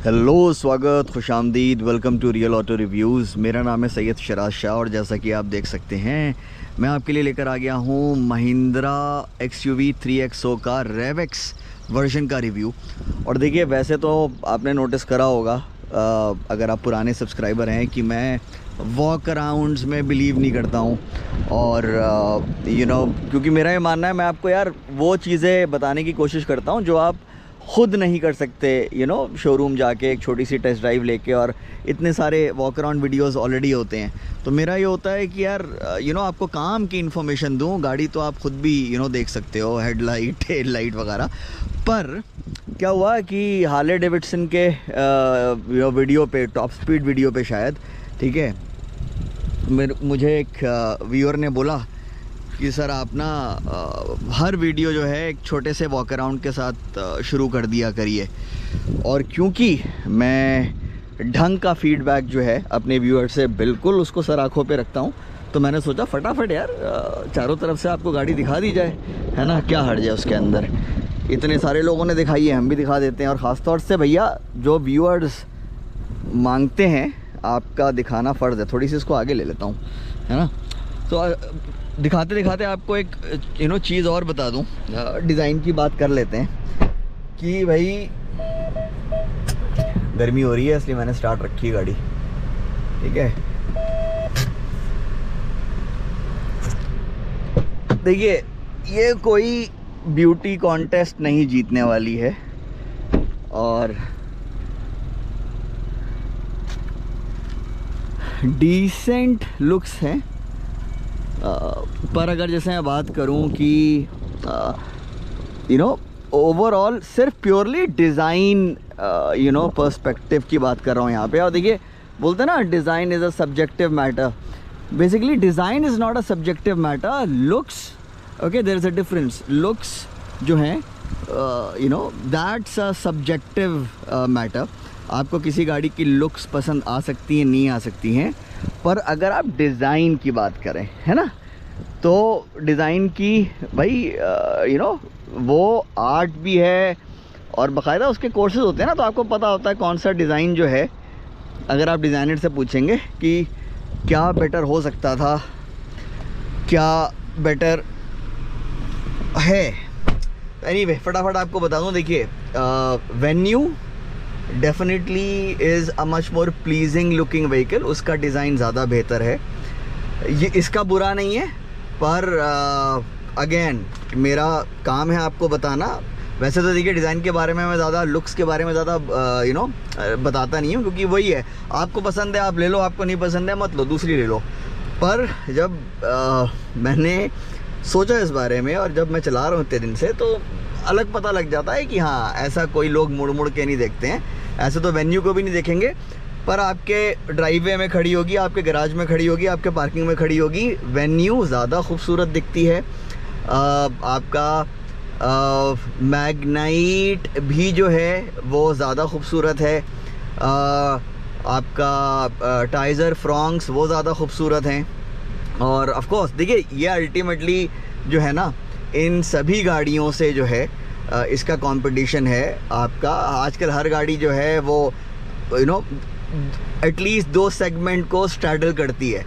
Hello, स्वागत, खुशामदीद, welcome to real auto reviews. मेरा नाम है सैयद शराज शाह और जैसा कि आप देख सकते हैं मैं आपके लिए लेकर आ गया हूँ महिंद्रा XUV 3XO का रेवेक्स वर्जन का रिव्यू। और देखिए, वैसे तो आपने नोटिस करा होगा अगर आप पुराने सब्सक्राइबर हैं कि मैं वॉक अराउंड्स में बिलीव नहीं करता हूँ। और क्योंकि मेरा ये मानना है, मैं आपको यार वो चीज़ें बताने की कोशिश करता हूँ जो आप खुद नहीं कर सकते। शोरूम जाके एक छोटी सी टेस्ट ड्राइव लेके, और इतने सारे वॉक अराउंड वीडियोस ऑलरेडी होते हैं। तो मेरा ये होता है कि यार आपको काम की इन्फॉर्मेशन दूँ। गाड़ी तो आप खुद भी देख सकते हो, हेडलाइट, टेल लाइट वगैरह। पर क्या हुआ कि हार्ले डेविडसन के वीडियो पे, टॉप स्पीड वीडियो पे शायद, ठीक है, मुझे एक व्यूअर ने बोला कि सर आप ना हर वीडियो जो है एक छोटे से वॉक अराउंड के साथ शुरू कर दिया करिए। और क्योंकि मैं ढंग का फीडबैक जो है अपने व्यूअर से बिल्कुल उसको सर आँखों पे रखता हूँ, तो मैंने सोचा फटाफट यार चारों तरफ से आपको गाड़ी दिखा दी जाए, है ना। क्या हर्ज है उसके अंदर, इतने सारे लोगों ने दिखाई है, हम भी दिखा देते हैं। और ख़ास तौर से भैया जो व्यूअर्स मांगते हैं, आपका दिखाना फ़र्ज़ है। थोड़ी सी इसको आगे ले लेता हूँ, है ना। तो दिखाते दिखाते आपको एक चीज़ और बता दूं। डिज़ाइन की बात कर लेते हैं कि भाई गर्मी हो रही है इसलिए मैंने स्टार्ट रखी है गाड़ी, ठीक है। देखिए, ये कोई ब्यूटी कॉन्टेस्ट नहीं जीतने वाली है, और डिसेंट लुक्स हैं। पर अगर जैसे मैं बात करूं कि ओवरऑल सिर्फ प्योरली डिज़ाइन पर्सपेक्टिव की बात कर रहा हूं यहाँ पे। और देखिए, बोलते हैं ना, design is a subjective matter. Basically design is not a subjective matter. Looks, okay, there is a difference. Looks जो हैं दैट्स अ सब्जेक्टिव मैटर। आपको किसी गाड़ी की लुक्स पसंद आ सकती हैं, नहीं आ सकती हैं, पर अगर आप डिज़ाइन की बात करें, है ना, तो डिज़ाइन की भाई वो आर्ट भी है, और बाकायदा उसके कोर्सेज होते हैं ना, तो आपको पता होता है कौन सा डिज़ाइन जो है। अगर आप डिज़ाइनर से पूछेंगे कि क्या बेटर हो सकता था, क्या बेटर है, एनीवे फटाफट आपको बता दूं। देखिए, venue definitely is a much more pleasing looking vehicle. उसका डिज़ाइन ज़्यादा बेहतर है, ये इसका बुरा नहीं है। पर अगेन मेरा काम है आपको बताना। वैसे तो देखिए, डिज़ाइन के बारे में मैं ज़्यादा, लुक्स के बारे में ज़्यादा बताता नहीं हूँ, क्योंकि वही है, आपको पसंद है आप ले लो, आपको नहीं पसंद है मत लो, दूसरी ले लो। पर जब मैंने सोचा इस बारे में, और जब मैं चला रहा हूँ इतने दिन से, तो अलग पता लग जाता है कि हाँ, ऐसा कोई लोग मुड़ मुड़ के नहीं देखते हैं। ऐसे तो वेन्यू को भी नहीं देखेंगे, पर आपके ड्राइववे में खड़ी होगी, आपके गैराज में खड़ी होगी, आपके पार्किंग में खड़ी होगी, वेन्यू ज़्यादा खूबसूरत दिखती है। आपका मैग्नाइट भी जो है वो ज़्यादा खूबसूरत है। आपका टाइज़र फ्रॉन्क्स वो ज़्यादा खूबसूरत हैं। और ऑफ कोर्स देखिए, ये अल्टीमेटली जो है ना, इन सभी गाड़ियों से जो है इसका कंपटीशन है आपका। आजकल हर गाड़ी जो है वो एटलीस्ट 2 सेगमेंट को स्ट्रैडल करती है।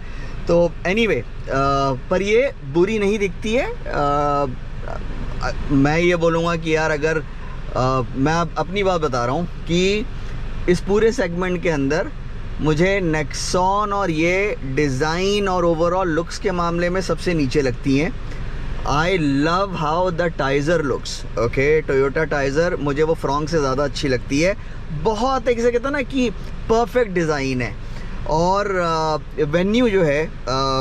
तो एनीवे, पर ये बुरी नहीं दिखती है। मैं ये बोलूँगा कि यार, अगर मैं अपनी बात बता रहा हूँ कि इस पूरे सेगमेंट के अंदर मुझे नेक्सॉन और ये डिज़ाइन और ओवरऑल लुक्स के मामले में सबसे नीचे लगती हैं। I love how the Taisor looks, okay. Toyota Taisor मुझे वो फ्रॉन्क से ज़्यादा अच्छी लगती है। बहुत एक से कहता है ना कि परफेक्ट डिज़ाइन है। और वेन्यू जो है,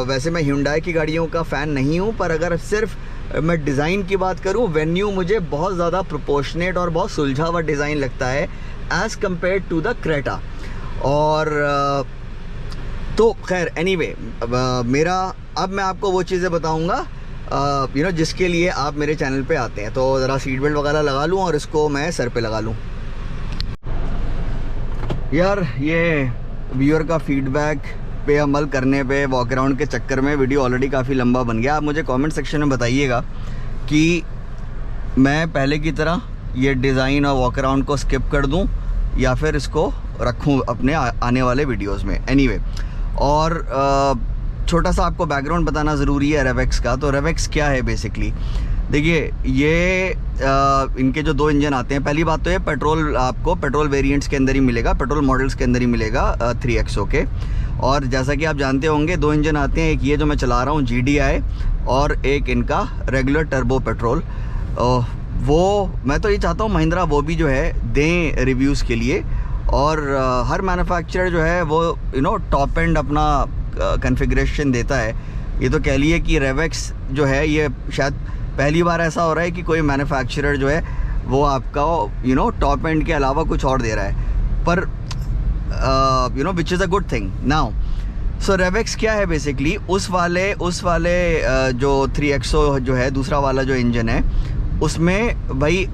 वैसे मैं Hyundai की गाड़ियों का फ़ैन नहीं हूँ, पर अगर सिर्फ मैं डिज़ाइन की बात करूँ, वेन्यू मुझे बहुत ज़्यादा प्रोपोर्शनेट और बहुत सुलझा हुआ डिज़ाइन लगता है as compare to the Creta. और तो खैर एनीवे, मेरा अब मैं आपको वो चीज़ें बताऊँगा जिसके लिए आप मेरे चैनल पे आते हैं। तो ज़रा सीट बेल्ट वगैरह लगा लूँ और इसको मैं सर पे लगा लूँ। यार, ये व्यूअर का फीडबैक पे अमल करने पे वॉक अराउंड के चक्कर में वीडियो ऑलरेडी काफ़ी लंबा बन गया। आप मुझे कमेंट सेक्शन में बताइएगा कि मैं पहले की तरह ये डिज़ाइन और वॉक अराउंड को स्किप कर दूं, या फिर इसको रखूँ अपने आने वाले वीडियोज़ में। एनीवे, और छोटा सा आपको बैकग्राउंड बताना ज़रूरी है रेवेक्स का। तो रेवेक्स क्या है बेसिकली, देखिए ये इनके जो 2 इंजन आते हैं, पहली बात तो ये पेट्रोल, आपको पेट्रोल वेरिएंट्स के अंदर ही मिलेगा, पेट्रोल मॉडल्स के अंदर ही मिलेगा 3XO के। और जैसा कि आप जानते होंगे 2 इंजन आते हैं, एक ये जो मैं चला रहा हूँ GDI, और एक इनका रेगुलर टर्बो पेट्रोल। वो मैं तो ये चाहता हूँ महिंद्रा वो भी जो है दें रिव्यूज़ के लिए, और हर मैन्युफैक्चरर जो है वो टॉप एंड अपना कॉन्फ़िगरेशन देता है। ये तो कह लिए कि रेवेक्स जो है ये शायद पहली बार ऐसा हो रहा है कि कोई मैन्युफैक्चरर जो है वो आपका टॉप एंड के अलावा कुछ और दे रहा है, पर which is a good thing now. So RevX क्या है बेसिकली, उस वाले जो 3XO जो है दूसरा वाला जो इंजन है, उसमें भाई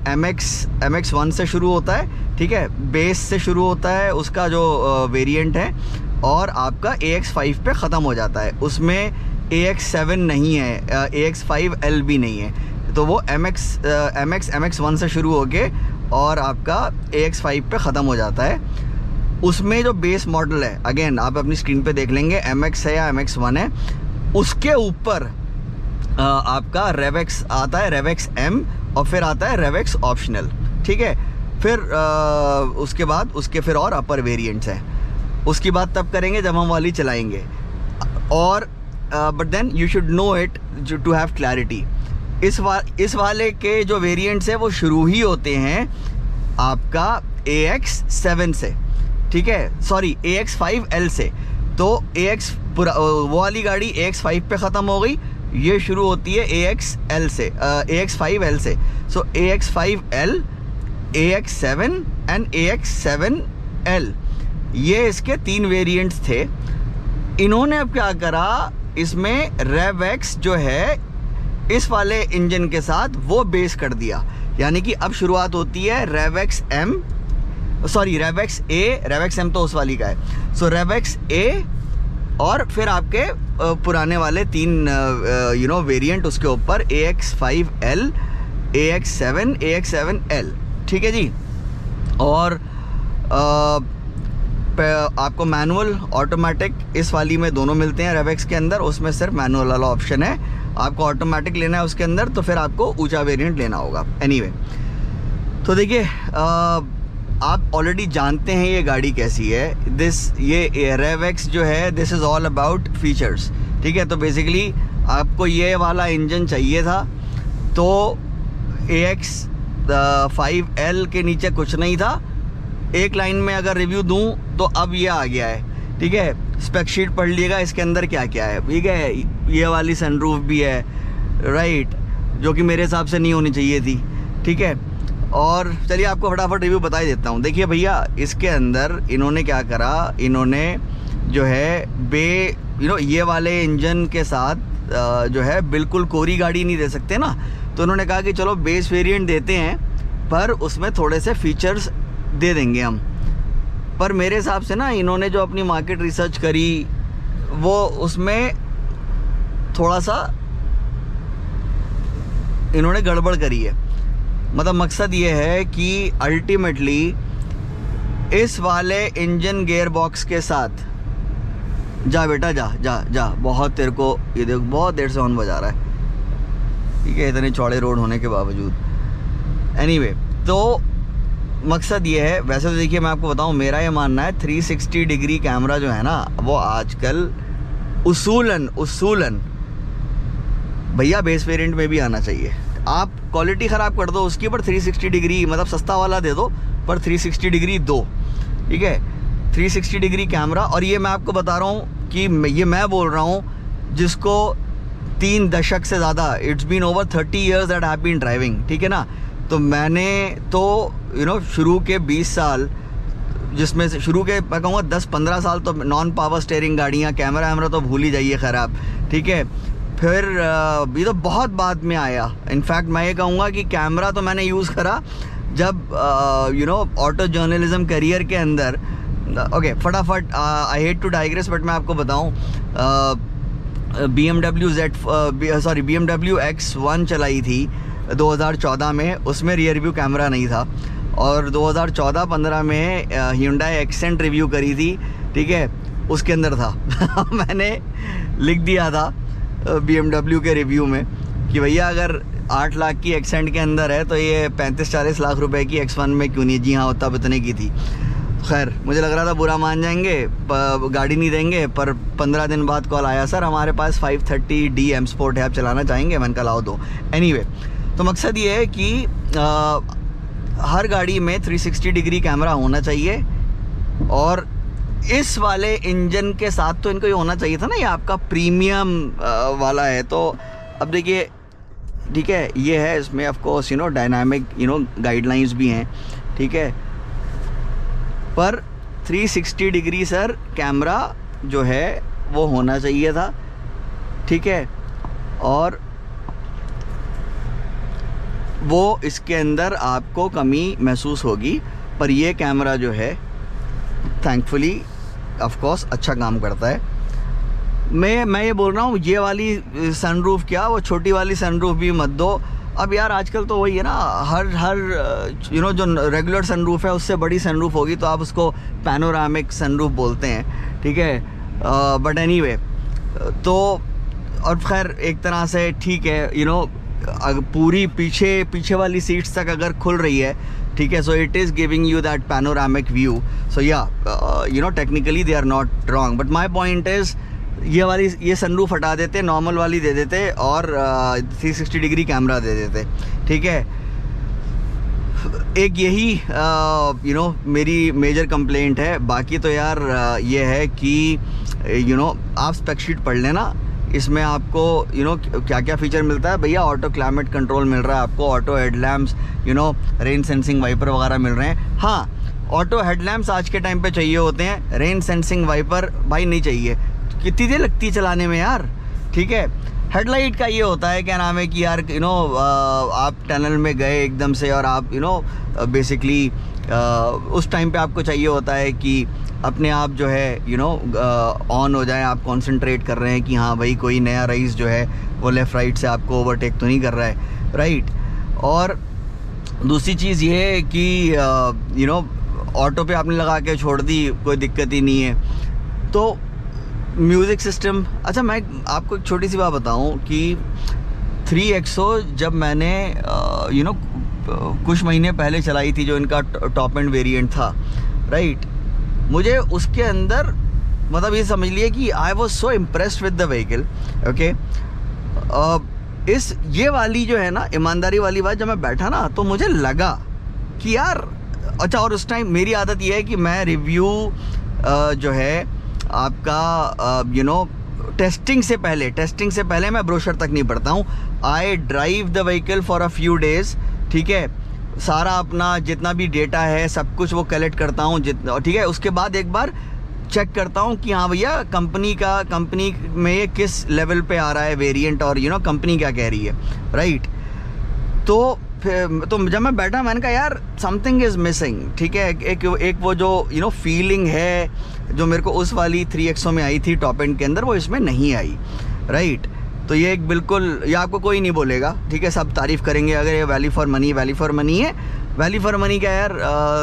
MX1 से शुरू होता है, ठीक है, बेस से शुरू होता है उसका जो वेरिएंट है, और आपका AX5 पे ख़त्म हो जाता है। उसमें AX7 नहीं है, AX5L भी नहीं है, तो वो MX1 से शुरू होके और आपका AX5 पे ख़त्म हो जाता है। उसमें जो बेस मॉडल है, अगेन आप अपनी स्क्रीन पे देख लेंगे, MX है या MX1 है, उसके ऊपर आपका रेवेक्स आता है, रेवेक्स M, और फिर आता है रेवेक्स ऑप्शनल, ठीक है। फिर उसके बाद उसके फिर और अपर वेरिएंट्स हैं, उसकी बात तब करेंगे जब हम वाली चलाएंगे। और but then you should know it to have clarity. इस वाले के जो वेरिएंट्स हैं वो शुरू ही होते हैं आपका AX7 से, ठीक है, सॉरी AX5L से। तो AX वो वाली गाड़ी AX5 पे ख़त्म हो गई, ये शुरू होती है AXL से, AX5L से। सो AX5L, AX7 एंड AX7L, ये इसके 3 वेरिएंट्स थे। इन्होंने अब क्या करा, इसमें रेवेक्स जो है इस वाले इंजन के साथ वो बेस कर दिया, यानी कि अब शुरुआत होती है रेवेक्स M, सॉरी रेवेक्स A, रेवेक्स M तो उस वाली का है। सो रेवेक्स A, और फिर आपके पुराने वाले 3 वेरिएंट उसके ऊपर, AX5L, AX7, AX7L, ठीक है जी। और आपको मैनुअल ऑटोमेटिक इस वाली में दोनों मिलते हैं रेवेक्स के अंदर, उसमें सिर्फ मैनुअल वाला ऑप्शन है। आपको ऑटोमेटिक लेना है उसके अंदर तो फिर आपको ऊंचा वेरिएंट लेना होगा। एनीवे, तो देखिए आप ऑलरेडी जानते हैं ये गाड़ी कैसी है। ये रेवेक्स जो है, this is all about features, ठीक है। तो बेसिकली आपको ये वाला इंजन चाहिए था, तो AX5L के नीचे कुछ नहीं था। एक लाइन में अगर रिव्यू दूं तो अब ये आ गया है, ठीक है। स्पेक शीट पढ़ लीजिएगा, इसके अंदर क्या क्या है, ठीक है। ये वाली सनरूफ भी है, राइट, जो कि मेरे हिसाब से नहीं होनी चाहिए थी, ठीक है। और चलिए आपको फटाफट रिव्यू बता ही देता हूँ। देखिए भैया, इसके अंदर इन्होंने क्या करा, इन्होंने जो है ये वाले इंजन के साथ जो है बिल्कुल कोरी गाड़ी नहीं दे सकते ना, तो उन्होंने कहा कि चलो बेस वेरिएंट देते हैं, पर उसमें थोड़े से फीचर्स दे देंगे हम। पर मेरे हिसाब से ना इन्होंने जो अपनी मार्केट रिसर्च करी वो उसमें थोड़ा सा इन्होंने गड़बड़ करी है। मतलब मकसद ये है कि अल्टीमेटली इस वाले इंजन गियर बॉक्स के साथ, जा बेटा जा जा जा, बहुत तेरे को ये देखो बहुत देर से हॉर्न बजा रहा है, ठीक है, इतने चौड़े रोड होने के बावजूद। एनीवे, तो मकसद ये है, वैसे तो देखिए मैं आपको बताऊं, मेरा ये मानना है 360 डिग्री कैमरा जो है ना वो आजकल उसूलन भैया बेस वेरिएंट में भी आना चाहिए। आप क्वालिटी ख़राब कर दो उसकी, पर 360 डिग्री मतलब सस्ता वाला दे दो, पर 360 डिग्री दो, ठीक है। 360 डिग्री कैमरा, और ये मैं आपको बता रहा हूँ कि ये मैं बोल रहा हूँ जिसको 3 दशक से ज़्यादा, it's been over 30 years that I have been driving, ठीक है ना। तो मैंने तो शुरू के 20 साल, जिसमें से शुरू के मैं कहूँगा 10-15 साल तो नॉन पावर स्टीयरिंग गाड़ियाँ, कैमरा तो भूल ही जाइए ख़राब, ठीक है। फिर ये तो बहुत बाद में आया। इनफैक्ट मैं ये कहूँगा कि कैमरा तो मैंने यूज़ करा जब ऑटो जर्नलिज्म करियर के अंदर। ओके, फटाफट, I hate to digress, but मैं आपको बताऊँ, BMW X1 चलाई थी 2014 में, उसमें रियर व्यू कैमरा नहीं था। और 2014-15 में Hyundai एक्सेंट रिव्यू करी थी, ठीक है, उसके अंदर था मैंने लिख दिया था BMW के रिव्यू में कि भैया अगर 8 लाख की एक्सेंट के अंदर है तो ये 35-40 लाख रुपए की X1 में क्यों नहीं। जी हाँ, तब इतने की थी। खैर मुझे लग रहा था बुरा मान जाएंगे, गाड़ी नहीं देंगे, पर 15 दिन बाद कॉल आया, सर हमारे पास 530D M Sport है, आप चलाना चाहेंगे? मैंने कहा लाओ दो। एनीवे, तो मकसद ये है कि हर गाड़ी में 360 डिग्री कैमरा होना चाहिए, और इस वाले इंजन के साथ तो इनको ये होना चाहिए था ना, ये आपका प्रीमियम वाला है। तो अब देखिए, ठीक है, ये है, इसमें ऑफ कोर्स डायनामिक गाइडलाइंस भी हैं, ठीक है, पर 360 डिग्री सर कैमरा जो है वो होना चाहिए था, ठीक है, और वो इसके अंदर आपको कमी महसूस होगी, पर ये कैमरा जो है थैंकफुली ऑफ कोर्स अच्छा काम करता है। मैं ये बोल रहा हूँ, ये वाली सनरूफ क्या, वो छोटी वाली सनरूफ भी मत दो। अब यार आजकल तो वही है ना, हर जो रेगुलर सनरूफ है उससे बड़ी सनरूफ होगी तो आप उसको पैनोरामिक सनरूफ बोलते हैं, ठीक है। बट एनीवे, तो और खैर एक तरह से ठीक है, पूरी पीछे वाली सीट्स तक अगर खुल रही है, ठीक है, so it is giving you that panoramic view. So yeah technically they are not wrong, but my point is ये सनरूफ हटा देते, नॉर्मल वाली दे देते और 360 डिग्री कैमरा दे देते, ठीक है। एक यही मेरी मेजर कंप्लेंट है। बाकी तो यार ये है कि आप स्पेक शीट पढ़ लेना, इसमें आपको क्या क्या फ़ीचर मिलता है भैया। ऑटो क्लाइमेट कंट्रोल मिल रहा है आपको, auto headlamps, rain sensing wiper वगैरह मिल रहे हैं। हाँ, ऑटो हेडलैम्प्स आज के टाइम पे चाहिए होते हैं, रेन सेंसिंग वाइपर भाई नहीं चाहिए। कितनी देर लगती है चलाने में यार, ठीक है। हेडलाइट का ये होता है, क्या नाम है कि यार आप टनल में गए एकदम से और आप बेसिकली उस टाइम पे आपको चाहिए होता है कि अपने आप जो है ऑन हो जाए, आप कंसंट्रेट कर रहे हैं कि हाँ भाई कोई नया रईस जो है वो लेफ़्ट राइट से आपको ओवरटेक तो नहीं कर रहा है, राइट। और दूसरी चीज़ ये है कि ऑटो पे आपने लगा के छोड़ दी, कोई दिक्कत ही नहीं है। तो म्यूज़िक सिस्टम, अच्छा मैं आपको एक छोटी सी बात बताऊं कि 3XO जब मैंने कुछ महीने पहले चलाई थी, जो इनका टॉप एंड वेरिएंट था, राइट, मुझे उसके अंदर मतलब ये समझ लिए कि I was so impressed with the vehicle, okay. ये वाली जो है ना, ईमानदारी वाली बात, जब मैं बैठा ना तो मुझे लगा कि यार अच्छा, और उस टाइम मेरी आदत ये है कि मैं रिव्यू जो है आपका टेस्टिंग से पहले मैं ब्रोशर तक नहीं पढ़ता हूँ। I drive the vehicle for a few days, ठीक है, सारा अपना जितना भी डेटा है सब कुछ वो कलेक्ट करता हूँ, ठीक है। उसके बाद एक बार चेक करता हूँ कि हाँ भैया कंपनी में ये किस लेवल पे आ रहा है वेरिएंट, और कंपनी क्या कह रही है, राइट। तो जब मैं बैठा मैंने कहा यार समथिंग इज़ मिसिंग, ठीक है। एक वो जो फीलिंग है जो मेरे को उस वाली 3XO में आई थी टॉप एंड के अंदर, वो इसमें नहीं आई, राइट। तो ये एक बिल्कुल, ये आपको कोई नहीं बोलेगा, ठीक है, सब तारीफ़ करेंगे अगर ये वैल्यू फॉर मनी है। वैल्यू फॉर मनी क्या यार,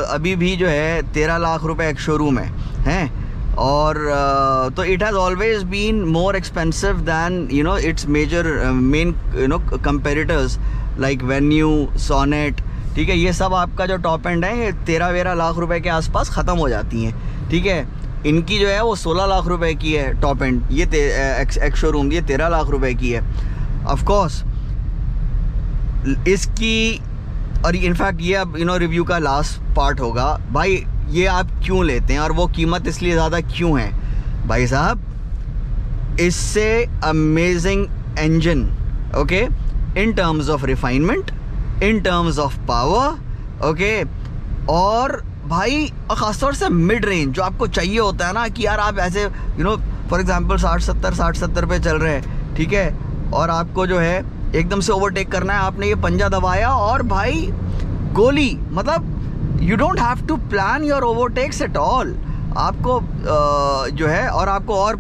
अभी भी जो है 13 लाख रुपए एक शोरूम है, और तो it has always been more expensive than its main comparators like Venue, Sonet, ठीक है। ये सब आपका जो टॉप एंड है ये 13-13 लाख रुपए के आसपास ख़त्म हो जाती हैं, ठीक है। इनकी जो है वो 16 लाख रुपए की है टॉप एंड, ये एक्स शोरूम ये 13 लाख रुपए की है। ऑफ कोर्स इसकी, और इनफैक्ट ये अब रिव्यू का लास्ट पार्ट होगा भाई, ये आप क्यों लेते हैं और वो कीमत इसलिए ज़्यादा क्यों है भाई साहब। इससे amazing engine, okay, in terms of refinement, in terms of power, okay, और भाई ख़ासतौर से मिड रेंज जो आपको चाहिए होता है ना कि यार आप ऐसे फॉर एग्जांपल 60-70 पे चल रहे हैं, ठीक है, और आपको जो है एकदम से ओवरटेक करना है, आपने ये पंजा दबाया और भाई गोली, मतलब you don't have to plan your overtakes at all. आपको जो है, और आपको और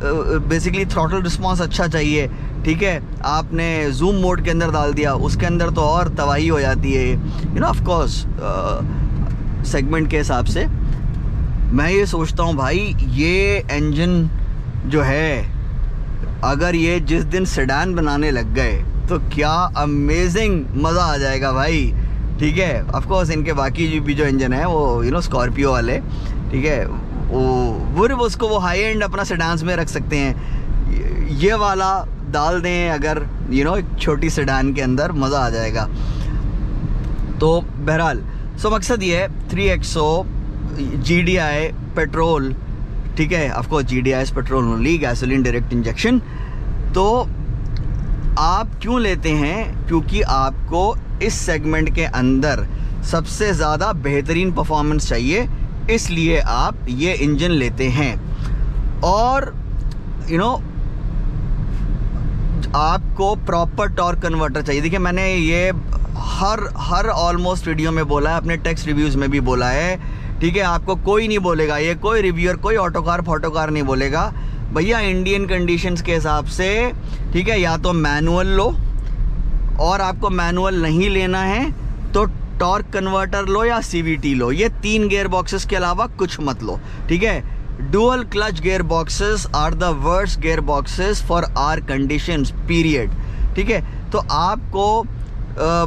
बेसिकली थ्रॉटल रिस्पॉन्स अच्छा चाहिए, ठीक है, आपने जूम मोड के अंदर डाल दिया, उसके अंदर तो और तबाही हो जाती है, you know, of course segment के हिसाब से। मैं ये सोचता हूँ भाई, ये इंजन जो है, अगर ये जिस दिन सेडान बनाने लग गए तो क्या अमेजिंग मज़ा आ जाएगा भाई, ठीक है। ऑफ कोर्स इनके बाकी भी जो इंजन है वो, यू नो, स्कॉर्पियो वाले, ठीक है, वो उसको वो हाई एंड अपना सेडान्स में रख सकते हैं। ये वाला डाल दें अगर, यू नो, एक छोटी सेडान के अंदर, मज़ा आ जाएगा। तो बहरहाल सो मकसद ये है 3XO GDI पेट्रोल, ठीक है, of course GDI petrol only, gasoline direct injection. तो आप क्यों लेते हैं? क्योंकि आपको इस सेगमेंट के अंदर सबसे ज़्यादा बेहतरीन परफॉर्मेंस चाहिए, इसलिए आप ये इंजन लेते हैं। और यू नो, आपको प्रॉपर टॉर्क कन्वर्टर चाहिए। देखिए, मैंने ये हर ऑलमोस्ट वीडियो में बोला है, अपने टेक्स्ट रिव्यूज़ में भी बोला है, ठीक है। आपको कोई नहीं बोलेगा, ये कोई रिव्यूअर, कोई ऑटोकार फोटोकार नहीं बोलेगा भैया, इंडियन कंडीशंस के हिसाब से, ठीक है, या तो मैनुअल लो, और आपको मैनुअल नहीं लेना है तो टॉर्क कन्वर्टर लो या CVT लो। ये 3 गियर बॉक्सेस के अलावा कुछ मत लो, ठीक है। Dual clutch gear boxes are the worst gear boxes for our conditions, period, ठीक है। तो आपको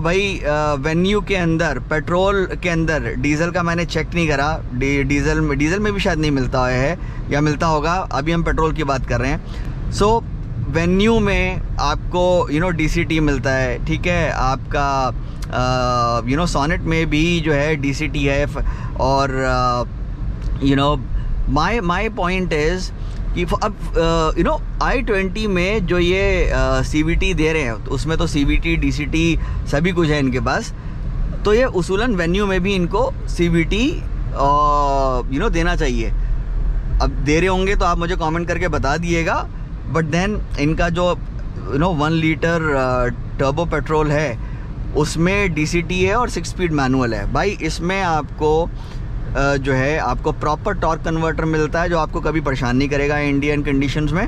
भाई वेन्यू के अंदर, पेट्रोल के अंदर, डीज़ल का मैंने चेक नहीं करा, डीज़ल में भी शायद नहीं मिलता है, या मिलता होगा, अभी हम पेट्रोल की बात कर रहे हैं। सो वेन्यू में आपको, यू नो, DCT मिलता है, ठीक है। आपका यू नो, सोनेट में भी जो है DCT है। और you know, my point is कि अब यू नो, i20 में जो ये CVT दे रहे हैं, तो उसमें तो CVT DCT सभी कुछ है इनके पास, तो ये उसूलन वेन्यू में भी इनको CVT यू नो देना चाहिए। अब दे रहे होंगे तो आप मुझे कमेंट करके बता दिएगा, बट देन इनका जो, you know, 1 litre turbo petrol है, उसमें DCT है और 6 स्पीड मैनुअल है। भाई इसमें आपको जो है, आपको प्रॉपर टॉर्क कन्वर्टर मिलता है, जो आपको कभी परेशान नहीं करेगा इंडियन कंडीशंस में।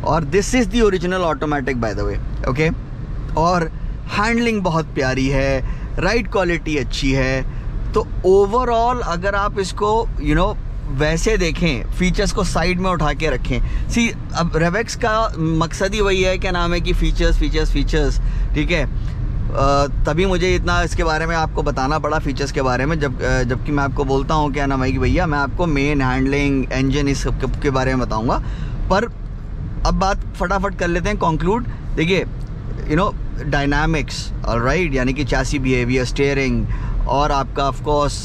और this is the original automatic, by the way, okay. और हैंडलिंग बहुत प्यारी है, राइड क्वालिटी अच्छी है। तो ओवरऑल अगर आप इसको, यू नो, वैसे देखें, फीचर्स को साइड में उठा के रखें। सी, अब रेवेक्स का मकसद ही वही है, क्या नाम है, कि फीचर्स, ठीक है। तभी मुझे इतना इसके बारे में आपको बताना पड़ा, फीचर्स के बारे में, जबकि मैं आपको बोलता हूँ, क्या नाम है, कि भैया मैं आपको मेन, हैंडलिंग, इंजन, इस सब के बारे में बताऊँगा। पर अब बात फटाफट कर लेते हैं कंक्लूड। देखिए, यू नो, डायनामिक्स, ऑलराइट, यानी कि चैसी बिहेवियर, स्टीयरिंग, और आपका ऑफ कोर्स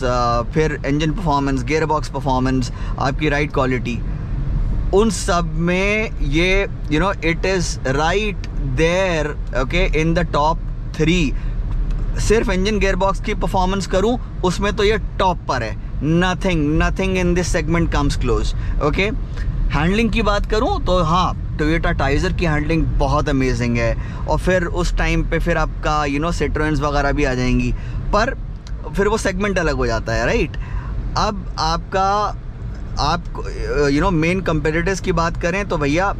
फिर engine performance, gear box performance, आपकी राइड क्वालिटी, उन सब में ये, you know, it is right there, okay, in the top 3। सिर्फ इंजन गियर बॉक्स की परफॉर्मेंस करूं, उसमें तो ये टॉप पर है। Nothing in this segment comes close, okay. Handling की बात करूं तो हाँ, टोयोटा टाइजर की हैंडलिंग बहुत अमेजिंग है, और फिर उस टाइम पे फिर आपका, यू नो, सिट्रोएंस वगैरह भी आ जाएंगी, पर फिर वो सेगमेंट अलग हो जाता है, राइट। अब आप यू नो, मेन कंपेटिटर्स की बात करें तो भैया,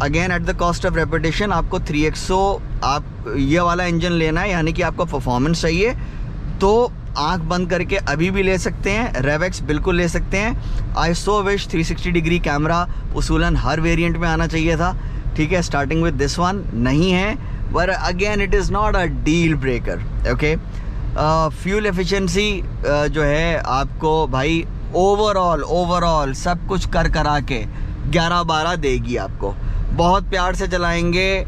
again at the cost of reputation, आपको 3XO, आप ये वाला इंजन लेना है, यानी कि आपको परफॉर्मेंस चाहिए, तो आंख बंद करके अभी भी ले सकते हैं। रेवेक्स बिल्कुल ले सकते हैं। आई सो विश 360 डिग्री कैमरा उसूलन हर वेरिएंट में आना चाहिए था, ठीक है, स्टार्टिंग विद दिस वन, नहीं है, पर again it is not a deal breaker, okay. Fuel efficiency जो है, आपको भाई ओवरऑल सब कुछ करा के 11-12 देगी आपको। बहुत प्यार से चलाएंगे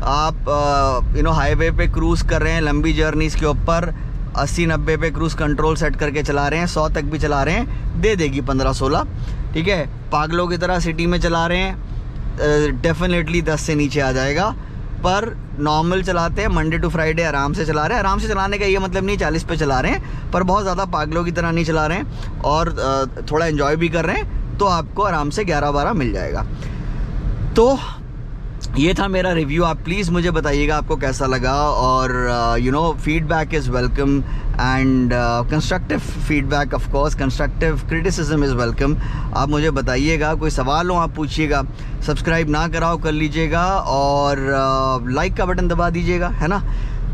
आप, यू नो, हाईवे पे क्रूज़ कर रहे हैं, लंबी जर्नीज़ के ऊपर 80-90 पे क्रूज़ कंट्रोल सेट करके चला रहे हैं, 100 तक भी चला रहे हैं, दे देगी 15-16, ठीक है। पागलों की तरह सिटी में चला रहे हैं, डेफिनेटली 10 से नीचे आ जाएगा। पर नॉर्मल चलाते हैं, मंडे टू फ्राइडे आराम से चला रहे हैं। आराम से चलाने का ये मतलब नहीं 40 पे चला रहे हैं, पर बहुत ज़्यादा पागलों की तरह नहीं चला रहे हैं, और थोड़ा एंजॉय भी कर रहे हैं, तो आपको आराम से 11-12 मिल जाएगा। तो ये था मेरा रिव्यू। आप प्लीज़ मुझे बताइएगा आपको कैसा लगा, और you know feedback is welcome, and constructive feedback of course, constructive criticism is welcome. आप मुझे बताइएगा, कोई सवाल हो आप पूछिएगा, सब्सक्राइब ना कराओ कर लीजिएगा, और लाइक का बटन दबा दीजिएगा, है ना।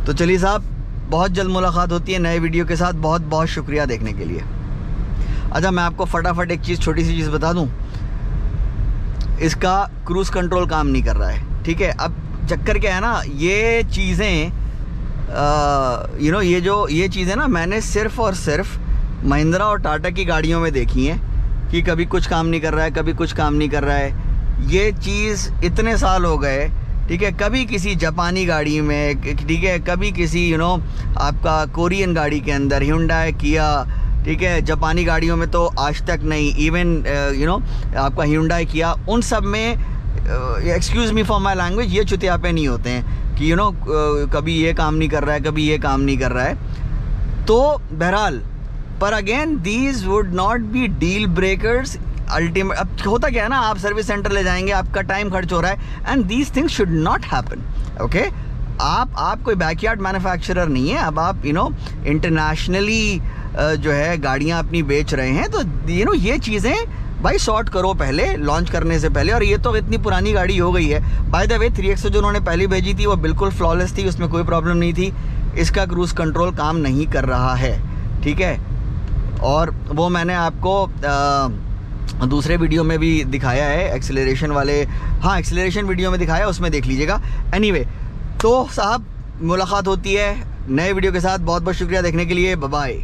तो चलिए साहब, बहुत जल्द मुलाकात होती है नए वीडियो के साथ। बहुत बहुत शुक्रिया देखने के लिए। अच्छा, मैं आपको फटाफट एक चीज़, छोटी सी चीज़ बता दूँ, इसका क्रूज़ कंट्रोल काम नहीं कर रहा है, ठीक है। अब चक्कर क्या है ना, ये चीज़ें यू नो ये चीज़ें ना मैंने सिर्फ़ और सिर्फ महिंद्रा और टाटा की गाड़ियों में देखी हैं कि कभी कुछ काम नहीं कर रहा है, कभी कुछ काम नहीं कर रहा है। ये चीज़ इतने साल हो गए, ठीक है, कभी किसी जापानी गाड़ी में, ठीक है, कभी किसी यू नो आपका कोरियन गाड़ी के अंदर, Hyundai, किया, ठीक है, जापानी गाड़ियों में तो आज तक नहीं। इवन यू नो आपका Hyundai, किया, उन सब में excuse me for my language, ये चुतियापे नहीं होते हैं कि यू नो कभी ये काम नहीं कर रहा है, कभी ये काम नहीं कर रहा है। तो बहरहाल, पर again these would not be deal breakers ultimate. अब होता क्या है ना, आप सर्विस सेंटर ले जाएंगे, आपका टाइम खर्च हो रहा है, and these things should not happen, okay. आप कोई बैकयार्ड मैन्युफैक्चरर नहीं है। अब आप यू नो इंटरनेशनली जो है गाड़ियाँ अपनी बेच रहे हैं, तो यू नो ये चीज़ें भाई सॉर्ट करो पहले, लॉन्च करने से पहले। और ये तो इतनी पुरानी गाड़ी हो गई है। बाय द वे 3XO जो उन्होंने पहले भेजी थी वो बिल्कुल फ्लॉलेस थी, उसमें कोई प्रॉब्लम नहीं थी। इसका क्रूज़ कंट्रोल काम नहीं कर रहा है, ठीक है। और वो मैंने आपको दूसरे वीडियो में भी दिखाया है, एक्सेलरेशन वाले, हाँ एक्सेलरेशन वीडियो में दिखाया, उसमें देख लीजिएगा। एनीवे, तो साहब मुलाकात होती है नए वीडियो के साथ। बहुत बहुत शुक्रिया देखने के लिए। Bye bye.